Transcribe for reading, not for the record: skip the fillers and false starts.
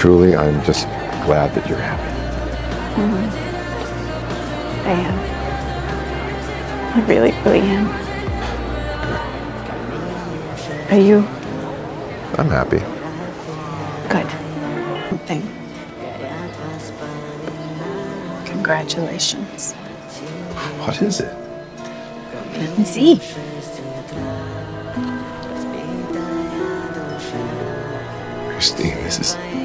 truly, I'm just glad that you're happy. I am. I really, really am. Are you? I'm happy. Good. Thing. Congratulations. What is it? Let me see. Christine, this is